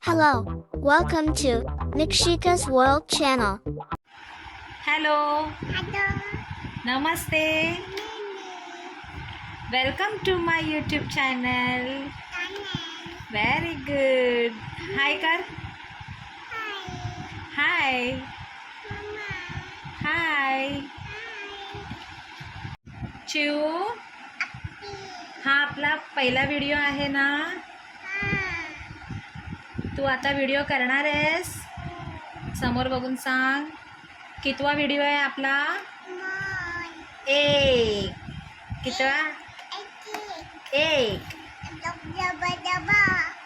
Hello, welcome to Nikshika's World Channel. Hello Hello. नमस्ते welcome to my YouTube channel very good hi कर hi हाय चिऊ हा आपला पहिला video आहे ना तू आता व्हिडिओ करणार आहेस समोर बघून सांग कितवा व्हिडिओ आहे आपला एक कितवा एक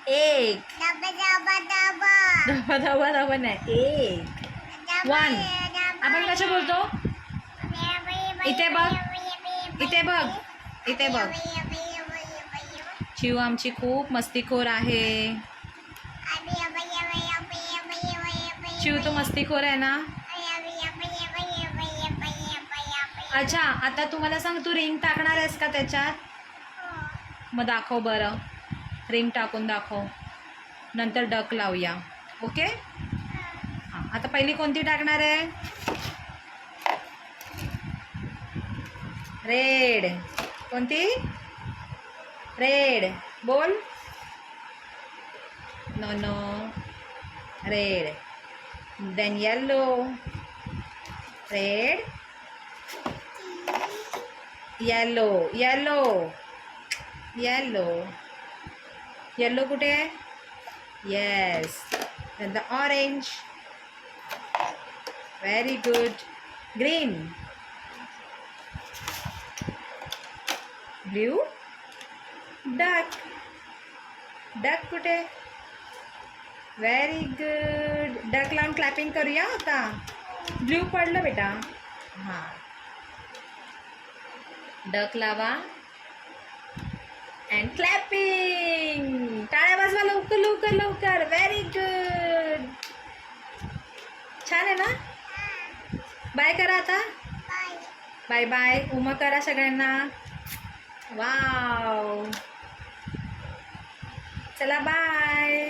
एक दबा दबा दबा नाही एक वन आपण कसं बोलतो इथे बघ इथे बघ इथे बघ चिऊ आमची खूप मस्तीखोर आहे चिऊ तू मस्तीखोर आहे ना अच्छा आता तुम्हाला सांग तू रिंग टाकणार आहेस का त्याच्यात मग दाखव बरं रिंग टाकून दाखव नंतर डक लावूया ओके हां आता पहिली कोणती टाकणार आहे रेड कोणती रेड बोल no no red then yellow red yellow yellow yellow yellow कुठे आहे yes then the orange very good green blue duck duck कुठे व्हेरी गुड डक लावून क्लॅपिंग करूया आता ब्ल्यू पडलं बेटा हां डक लावा अँड क्लॅपिंग टाळ्या वाजवा लवकर लवकर लवकर व्हेरी गुड छान आहे ना बाय करा आता बाय बाय उमा करा सगळ्यांना वाव चला बाय